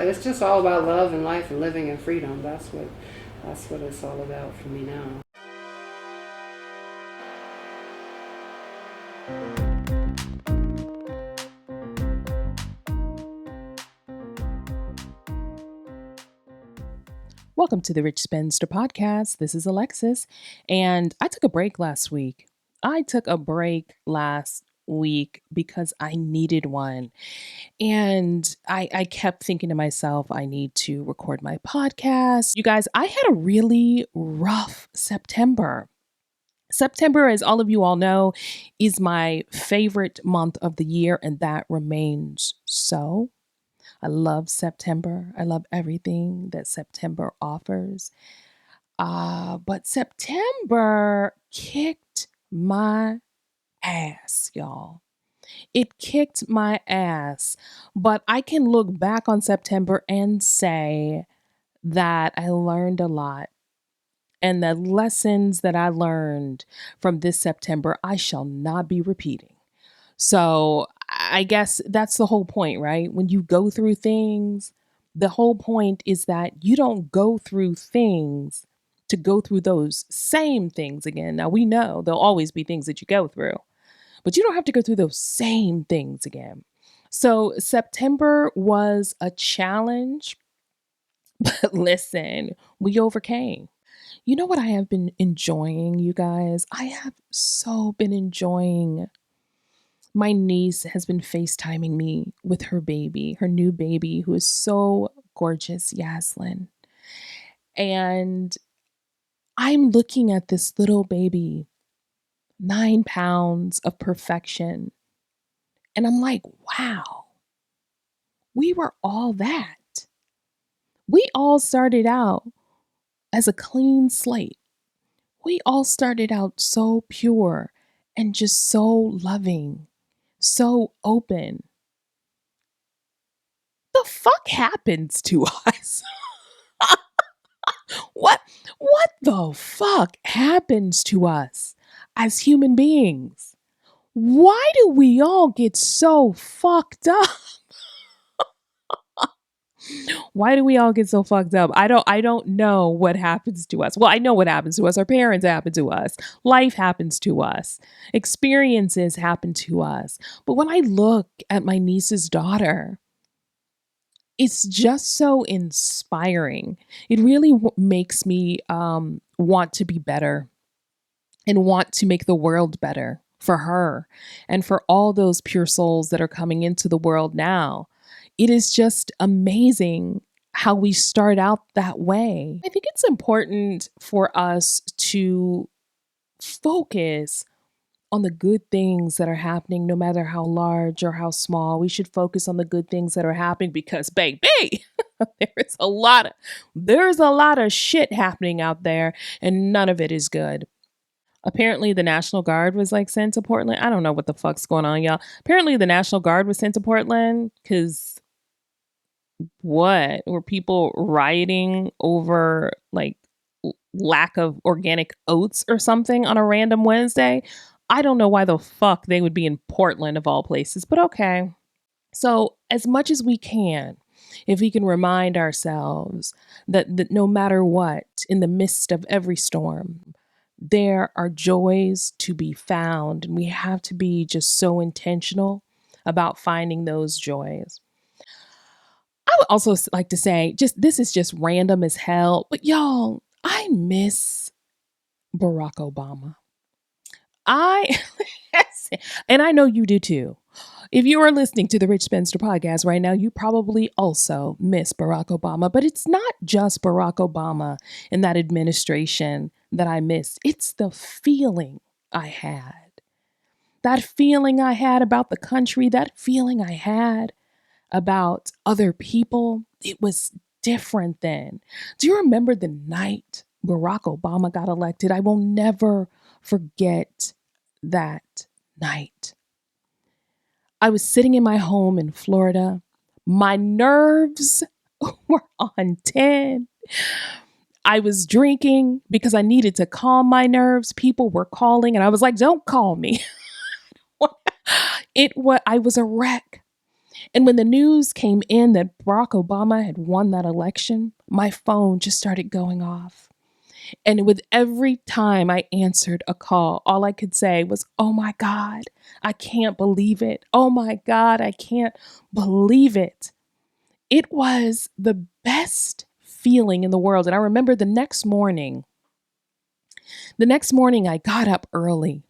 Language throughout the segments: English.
It's just all about love and life and living in freedom. That's what it's all about for me now. Welcome to the Rich Spinster podcast. This is Alexis, and I took a break last week. I took a break last week because I needed one. And I kept thinking to myself, I need to record my podcast. You guys, I had a really rough September. September, as all of you all know, is my favorite month of the year, and that remains so. I love September. I love everything that September offers. But September kicked my ass, y'all. It kicked my ass. But I can look back on September and say that I learned a lot. And the lessons that I learned from this September, I shall not be repeating. So I guess that's the whole point, right? When you go through things, the whole point is that you don't go through things to go through those same things again. Now, we know there'll always be things that you go through, but you don't have to go through those same things again. So September was a challenge, but listen, we overcame. You know what I have been enjoying, you guys? I have so been enjoying. My niece has been FaceTiming me with her baby, her new baby, who is so gorgeous, Yaslin. And I'm looking at this little baby, 9 pounds of perfection. And I'm like, wow, we were all that. We all started out as a clean slate. We all started out so pure and just so loving, so open. The fuck happens to us? What what the fuck happens to us as human beings? Why do we all get so fucked up? Why do we all get so fucked up? I don't know what happens to us. Well, I know what happens to us. Our parents happen to us. Life happens to us. Experiences happen to us. But when I look at my niece's daughter, it's just so inspiring. It really makes me want to be better and want to make the world better for her and for all those pure souls that are coming into the world now. It is just amazing how we start out that way. I think it's important for us to focus on the good things that are happening, no matter how large or how small. We should focus on the good things that are happening because, baby, there's a lot of shit happening out there, and none of it is good. Apparently, the National Guard was like sent to Portland. I don't know what the fuck's going on, y'all. Apparently, the National Guard was sent to Portland because what? Were people rioting over like lack of organic oats or something on a random Wednesday? I don't know why the fuck they would be in Portland of all places, but okay. So, as much as we can, if we can remind ourselves that no matter what, in the midst of every storm, there are joys to be found, and we have to be just so intentional about finding those joys. I would also like to say, just this is just random as hell, but y'all, I miss Barack Obama. I and I know you do too. If you are listening to the Rich Spencer podcast right now, you probably also miss Barack Obama, but it's not just Barack Obama and that administration that I missed. It's the feeling I had. That feeling I had about the country, that feeling I had about other people, it was different then. Do you remember the night Barack Obama got elected? I will never forget that night. I was sitting in my home in Florida. My nerves were on 10. I was drinking because I needed to calm my nerves. People were calling and I was like, don't call me. I was a wreck. And when the news came in that Barack Obama had won that election, my phone just started going off. And with every time I answered a call, all I could say was, "Oh my God, I can't believe it. Oh my God, I can't believe it." It was the best feeling in the world. And I remember the next morning I got up early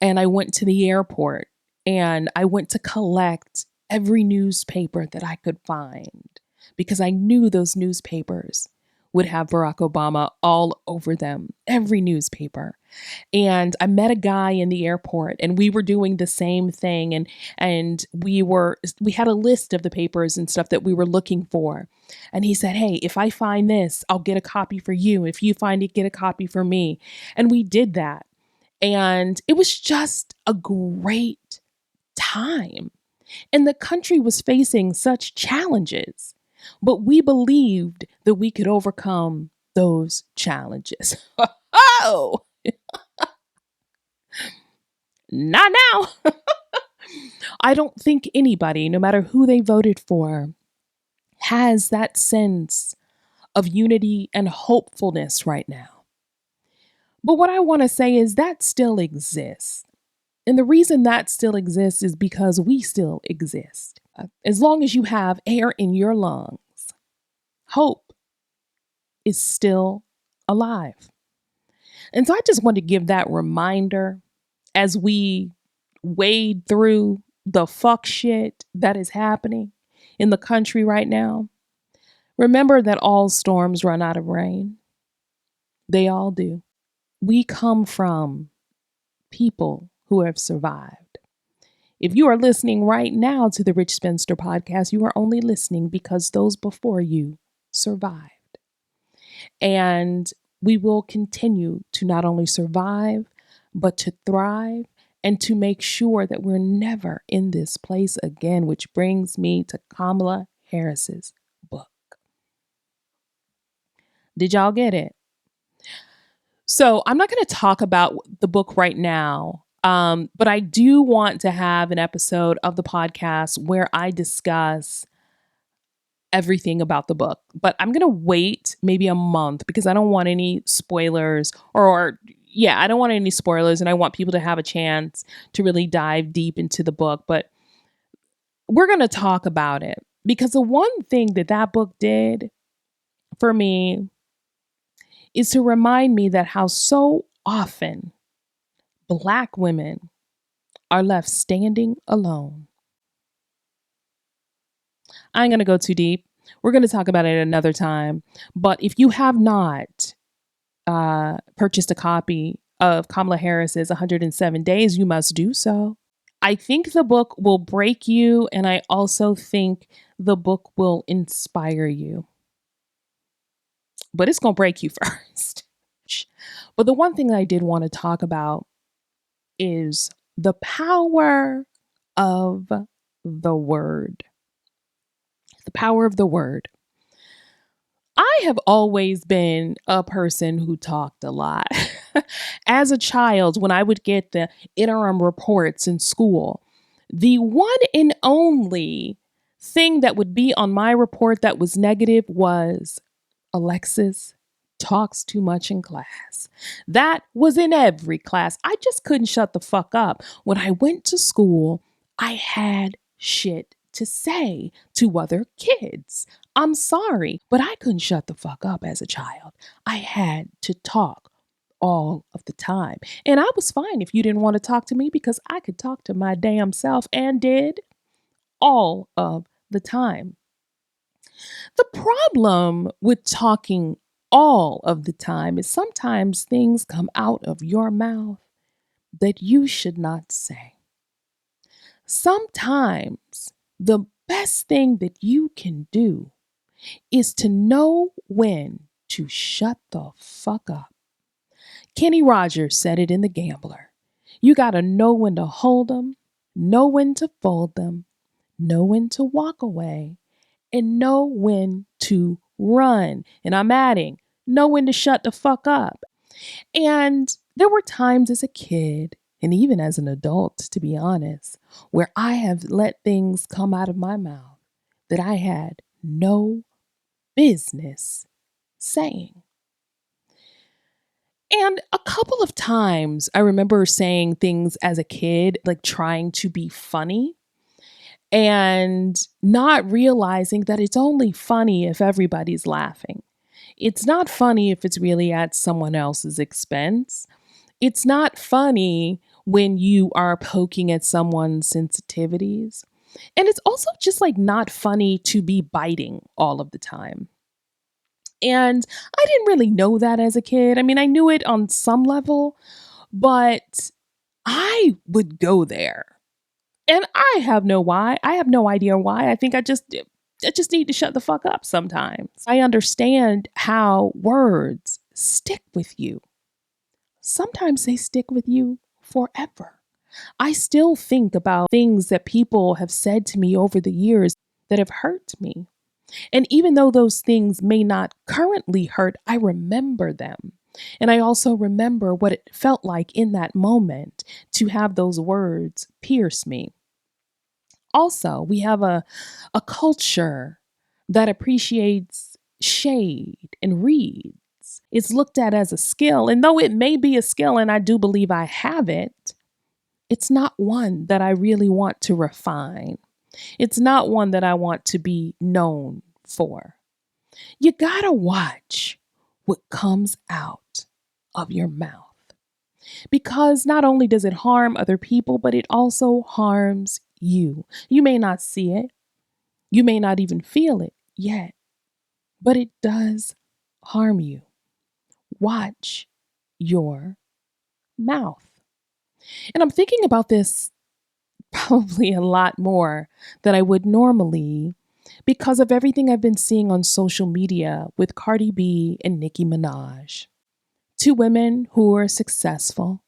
and I went to the airport and I went to collect every newspaper that I could find because I knew those newspapers would have Barack Obama all over them, every newspaper. And I met a guy in the airport and we were doing the same thing, and we had a list of the papers and stuff that we were looking for. And he said, "Hey, if I find this, I'll get a copy for you. If you find it, get a copy for me." And we did that. And it was just a great time. And the country was facing such challenges, but we believed that we could overcome those challenges. Oh, not now. I don't think anybody, no matter who they voted for, has that sense of unity and hopefulness right now. But what I want to say is that still exists. And the reason that still exists is because we still exist. As long as you have air in your lungs, hope is still alive. And so I just want to give that reminder as we wade through the fuck shit that is happening in the country right now. Remember that all storms run out of rain. They all do. We come from people who have survived. If you are listening right now to the Rich Spinster podcast, you are only listening because those before you survived. And we will continue to not only survive, but to thrive and to make sure that we're never in this place again, which brings me to Kamala Harris's book. Did y'all get it? So I'm not going to talk about the book right now, but I do want to have an episode of the podcast where I discuss everything about the book. But I'm going to wait maybe a month because I don't want any spoilers I don't want any spoilers, and I want people to have a chance to really dive deep into the book. But we're going to talk about it because the one thing that book did for me is to remind me that how so often Black women are left standing alone. I ain't going to go too deep. We're going to talk about it another time. But if you have not purchased a copy of Kamala Harris's 107 Days, you must do so. I think the book will break you, and I also think the book will inspire you. But it's going to break you first. But the one thing that I did want to talk about is the power of the word. The power of the word. I have always been a person who talked a lot. As a child, when I would get the interim reports in school, the one and only thing that would be on my report that was negative was Alexis talks too much in class. That was in every class. I just couldn't shut the fuck up. When I went to school, I had shit to say to other kids. I'm sorry, but I couldn't shut the fuck up as a child. I had to talk all of the time. And I was fine if you didn't want to talk to me because I could talk to my damn self and did all of the time. The problem with talking all of the time is sometimes things come out of your mouth that you should not say. Sometimes the best thing that you can do is to know when to shut the fuck up. Kenny Rogers said it in The Gambler. You got to know when to hold them, know when to fold them, know when to walk away, and know when to run. And I'm adding, know when to shut the fuck up. And there were times as a kid and even as an adult, to be honest, where I have let things come out of my mouth that I had no business saying. And a couple of times I remember saying things as a kid, like trying to be funny and not realizing that it's only funny if everybody's laughing. It's not funny if it's really at someone else's expense. It's not funny when you are poking at someone's sensitivities. And it's also just like not funny to be biting all of the time. And I didn't really know that as a kid. I mean, I knew it on some level, but I would go there. And I have no why. I have no idea why. I just need to shut the fuck up sometimes. I understand how words stick with you. Sometimes they stick with you forever. I still think about things that people have said to me over the years that have hurt me. And even though those things may not currently hurt, I remember them. And I also remember what it felt like in that moment to have those words pierce me. Also, we have a culture that appreciates shade and reads. It's looked at as a skill. And though it may be a skill, and I do believe I have it, it's not one that I really want to refine. It's not one that I want to be known for. You gotta watch what comes out of your mouth because not only does it harm other people, but it also harms you. You may not see it, you may not even feel it yet, but it does harm you. Watch your mouth. And I'm thinking about this probably a lot more than I would normally because of everything I've been seeing on social media with Cardi B and Nicki Minaj. Two women who are successful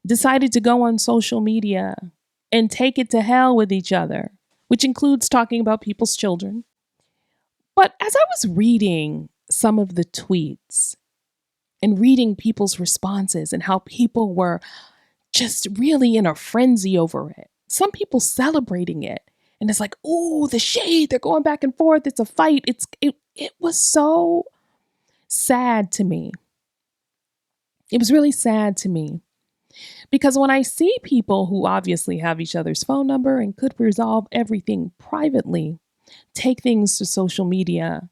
decided to go on social media and take it to hell with each other, which includes talking about people's children. But as I was reading some of the tweets and reading people's responses and how people were just really in a frenzy over it, some people celebrating it. And it's like, oh, the shade, they're going back and forth. It's a fight. It was so sad to me. It was really sad to me because when I see people who obviously have each other's phone number and could resolve everything privately, take things to social media,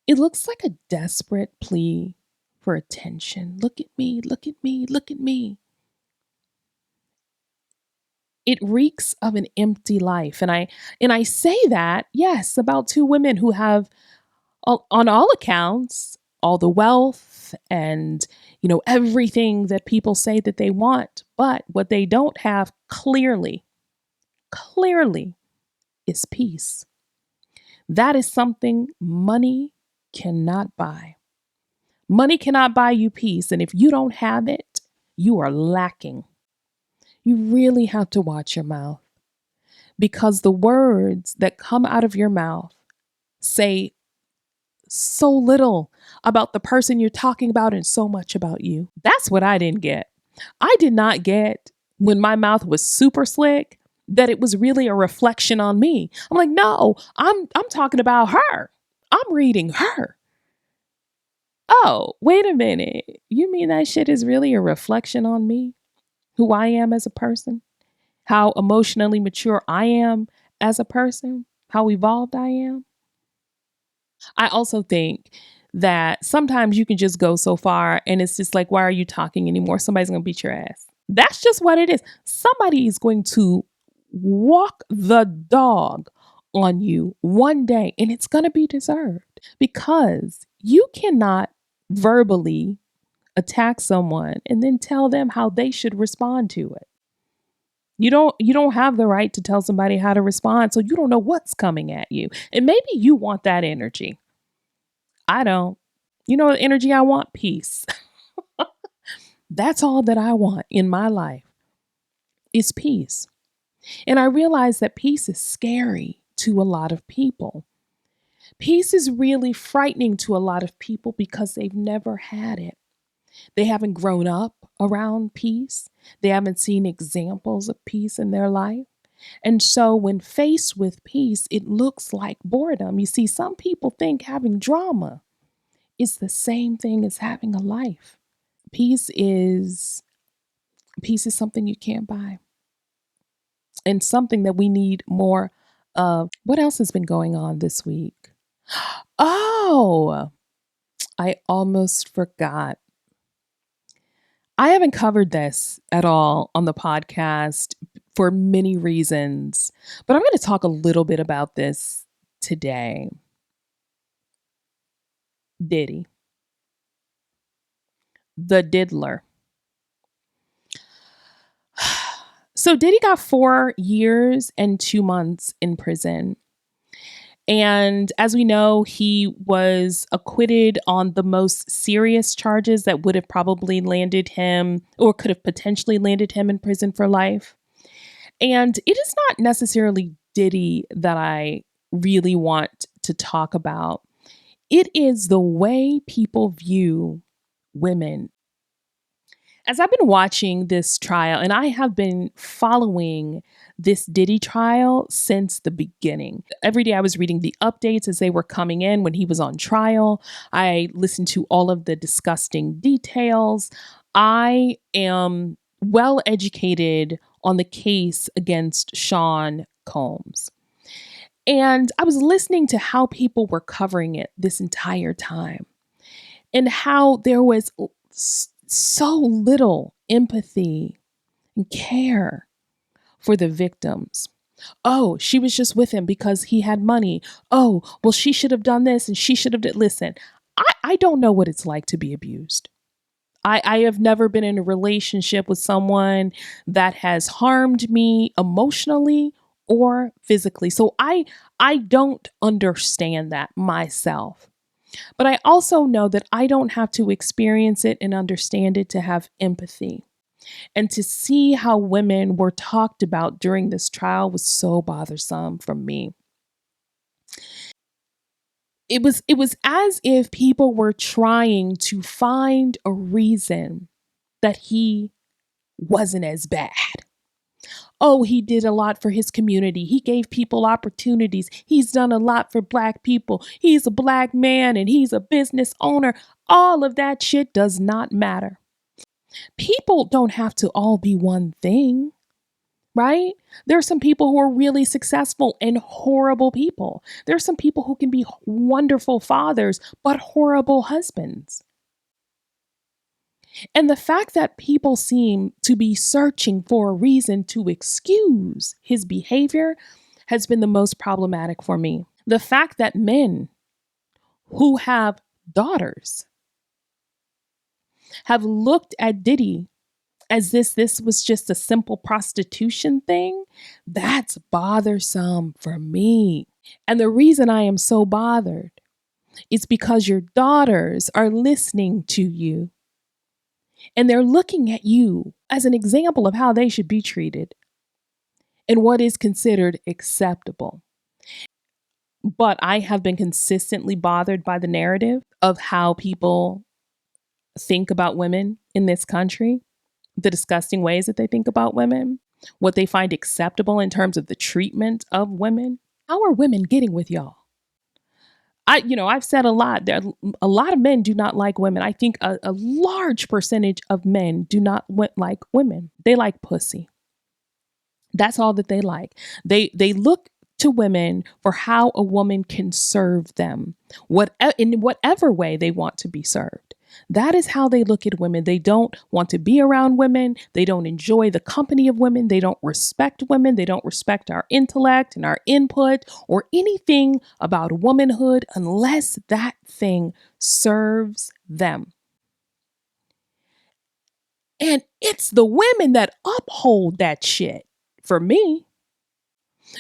it looks like a desperate plea for attention. Look at me, look at me, look at me. It reeks of an empty life. And I say that, yes, about two women who have on all accounts all the wealth and everything that people say that they want, but what they don't have clearly is peace. That is something money cannot buy. Money cannot buy you peace, and if you don't have it, you are lacking. You really have to watch your mouth because the words that come out of your mouth say so little about the person you're talking about and so much about you. That's what I didn't get. I did not get when my mouth was super slick that it was really a reflection on me. I'm like, no, I'm talking about her. I'm reading her. Oh, wait a minute. You mean that shit is really a reflection on me? Who I am as a person? How emotionally mature I am as a person? How evolved I am? I also think that sometimes you can just go so far and it's just like, why are you talking anymore? Somebody's going to beat your ass. That's just what it is. Somebody is going to walk the dog on you one day and it's going to be deserved because you cannot verbally attack someone and then tell them how they should respond to it. You don't have the right to tell somebody how to respond, so you don't know what's coming at you. And maybe you want that energy. I don't. You know the energy I want? Peace. That's all that I want in my life is peace. And I realize that peace is scary to a lot of people. Peace is really frightening to a lot of people because they've never had it. They haven't grown up around peace. They haven't seen examples of peace in their life. And so when faced with peace, it looks like boredom. You see, some people think having drama is the same thing as having a life. Peace is peace is something you can't buy, and something that we need more of. What else has been going on this week? Oh, I almost forgot. I haven't covered this at all on the podcast for many reasons, but I'm going to talk a little bit about this today. Diddy, the diddler. So Diddy got 4 years and 2 months in prison. And as we know, he was acquitted on the most serious charges that would have probably landed him, or could have potentially landed him in prison for life. And it is not necessarily Diddy that I really want to talk about. It is the way people view women. As I've been watching this trial, and I have been following this Diddy trial since the beginning. Every day I was reading the updates as they were coming in when he was on trial. I listened to all of the disgusting details. I am well educated on the case against Sean Combs. And I was listening to how people were covering it this entire time, and how there was so little empathy and care for the victims. Oh, she was just with him because he had money. Oh, well, she should have done this and she should have listen, I don't know what it's like to be abused. I have never been in a relationship with someone that has harmed me emotionally or physically. So I don't understand that myself. But I also know that I don't have to experience it and understand it to have empathy. And to see how women were talked about during this trial was so bothersome for me. It was as if people were trying to find a reason that he wasn't as bad. Oh, he did a lot for his community. He gave people opportunities. He's done a lot for Black people. He's a Black man and he's a business owner. All of that shit does not matter. People don't have to all be one thing, right? There are some people who are really successful and horrible people. There are some people who can be wonderful fathers, but horrible husbands. And the fact that people seem to be searching for a reason to excuse his behavior has been the most problematic for me. The fact that men who have daughters have looked at Diddy as this was just a simple prostitution thing, that's bothersome for me. And the reason I am so bothered is because your daughters are listening to you. And they're looking at you as an example of how they should be treated and what is considered acceptable. But I have been consistently bothered by the narrative of how people think about women in this country, the disgusting ways that they think about women, what they find acceptable in terms of the treatment of women. How are women getting with y'all? I've said a lot. A lot of men do not like women. I think a large percentage of men do not like women. They like pussy. That's all that they like. They look to women for how a woman can serve them, in whatever way they want to be served. That is how they look at women. They don't want to be around women. They don't enjoy the company of women. They don't respect women. They don't respect our intellect and our input or anything about womanhood unless that thing serves them. And it's the women that uphold that shit for me,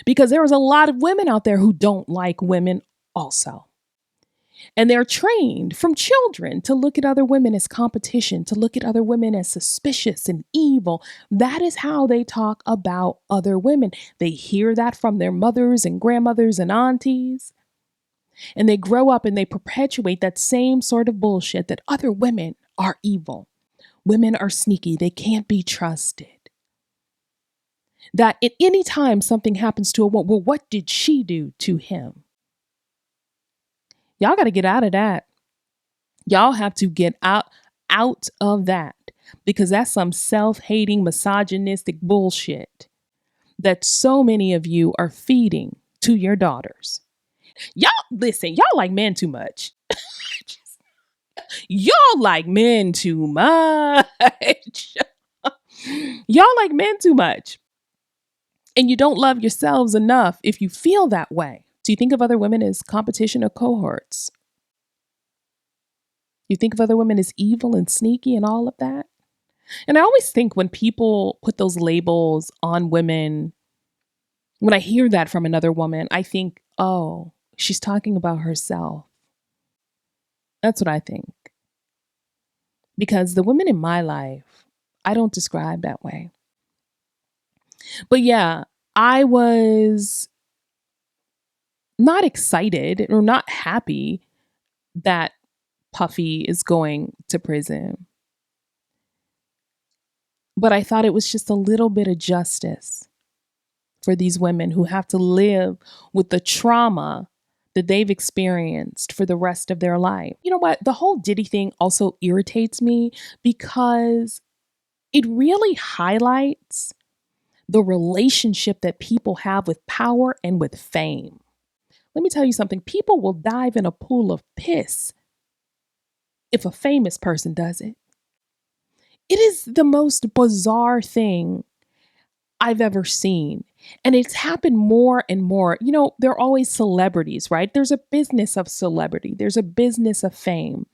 because there is a lot of women out there who don't like women also. And they're trained from children to look at other women as competition, to look at other women as suspicious and evil. That is how they talk about other women. They hear that from their mothers and grandmothers and aunties. And they grow up and they perpetuate that same sort of bullshit that other women are evil. Women are sneaky. They can't be trusted. That at any time something happens to a woman, well, what did she do to him? Y'all got to get out of that. Y'all have to get out of that, because that's some self-hating, misogynistic bullshit that so many of you are feeding to your daughters. Y'all, listen, y'all like men too much. Y'all like men too much. Y'all like men too much. And you don't love yourselves enough if you feel that way. Do you think of other women as competition or cohorts? You think of other women as evil and sneaky and all of that? And I always think when people put those labels on women, when I hear that from another woman, I think, oh, she's talking about herself. That's what I think. Because the women in my life, I don't describe that way. But yeah, I was not excited or not happy that Puffy is going to prison. But I thought it was just a little bit of justice for these women who have to live with the trauma that they've experienced for the rest of their life. You know what? The whole Diddy thing also irritates me because it really highlights the relationship that people have with power and with fame. Let me tell you something. People will dive in a pool of piss if a famous person does it. It is the most bizarre thing I've ever seen. And it's happened more and more. You know, there are always celebrities, right? There's a business of celebrity, there's a business of fame.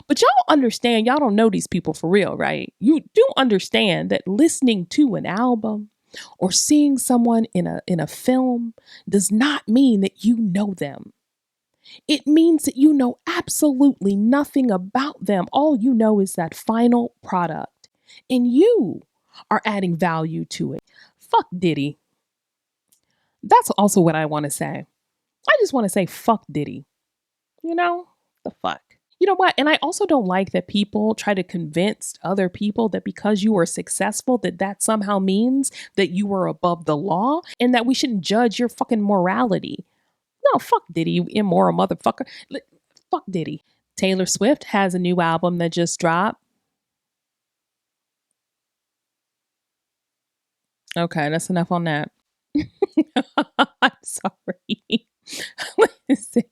But y'all understand, y'all don't know these people for real, right? You do understand that listening to an album or seeing someone in a film does not mean that you know them. It means that you know absolutely nothing about them. All you know is that final product, and you are adding value to it. Fuck Diddy. That's also what I want to say. I just want to say fuck Diddy. You know, the fuck. You know what? And I also don't like that people try to convince other people that because you are successful, that somehow means that you are above the law and that we shouldn't judge your fucking morality. No, fuck Diddy, you immoral motherfucker. Fuck Diddy. Taylor Swift has a new album that just dropped. Okay, that's enough on that. I'm sorry. Listen,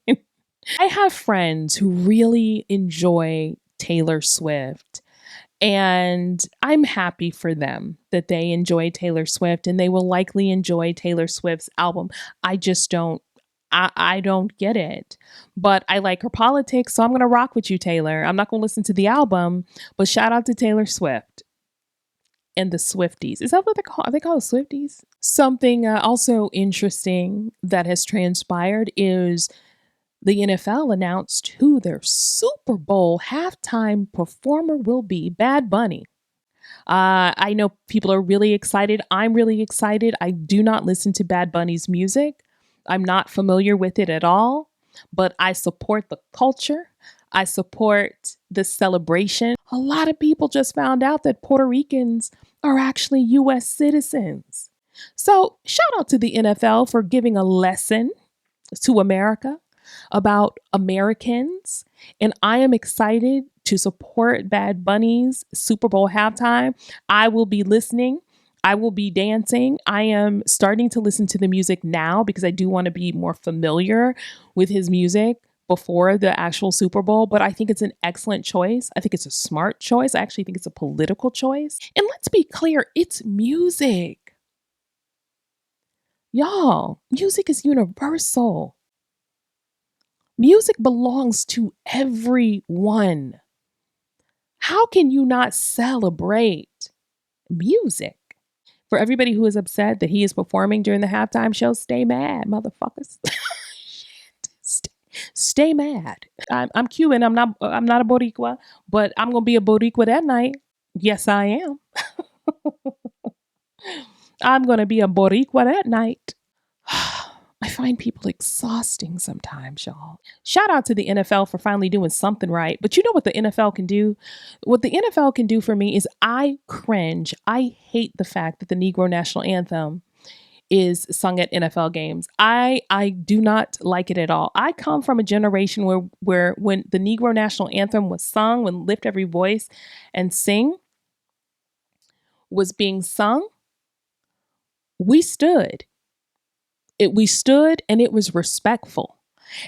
I have friends who really enjoy Taylor Swift, and I'm happy for them that they enjoy Taylor Swift, and they will likely enjoy Taylor Swift's album. I just don't. I don't get it. But I like her politics, so I'm going to rock with you, Taylor. I'm not going to listen to the album, but shout out to Taylor Swift and the Swifties. Is that what they call? Are they called Swifties? Something also interesting that has transpired is the NFL announced who their Super Bowl halftime performer will be. Bad Bunny. I know people are really excited. I'm really excited. I do not listen to Bad Bunny's music. I'm not familiar with it at all, but I support the culture. I support the celebration. A lot of people just found out that Puerto Ricans are actually US citizens. So, shout out to the NFL for giving a lesson to America about Americans. And I am excited to support Bad Bunny's Super Bowl halftime. I will be listening. I will be dancing. I am starting to listen to the music now because I do want to be more familiar with his music before the actual Super Bowl. But I think it's an excellent choice. I think it's a smart choice. I actually think it's a political choice. And let's be clear, it's music. Y'all, music is universal. Music belongs to everyone. How can you not celebrate music? For everybody who is upset that he is performing during the halftime show, stay mad, motherfuckers. Stay mad. I'm Cuban. I'm not a Boricua, but I'm gonna be a Boricua that night. Yes, I am. I'm gonna be a Boricua that night. I find people exhausting sometimes, y'all. Shout out to the NFL for finally doing something right. But you know what the NFL can do? What the NFL can do for me is I cringe. I hate the fact that the Negro National Anthem is sung at NFL games. I do not like it at all. I come from a generation where when the Negro National Anthem was sung, when Lift Every Voice and Sing was being sung, we stood. We stood and it was respectful.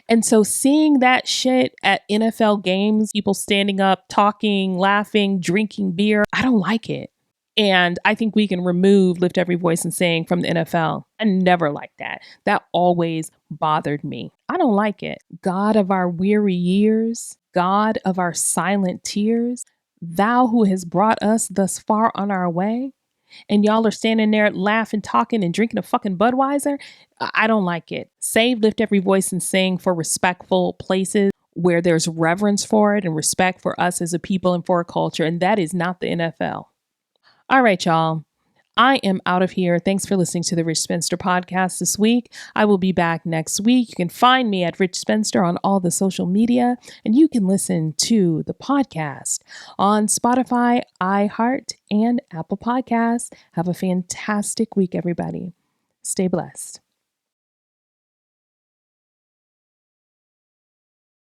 And so seeing that shit at NFL games, people standing up, talking, laughing, drinking beer, I don't like it. And I think we can remove Lift Every Voice and Sing from the NFL. I never liked that. That always bothered me. I don't like it. God of our weary years, God of our silent tears, thou who has brought us thus far on our way, and y'all are standing there laughing, talking, and drinking a fucking Budweiser. I don't like it. Save Lift Every Voice and Sing for respectful places where there's reverence for it and respect for us as a people and for a culture. And that is not the NFL. All right, y'all. I am out of here. Thanks for listening to the Rich Spencer podcast this week. I will be back next week. You can find me at Rich Spencer on all the social media, and you can listen to the podcast on Spotify, iHeart, and Apple Podcasts. Have a fantastic week, everybody. Stay blessed.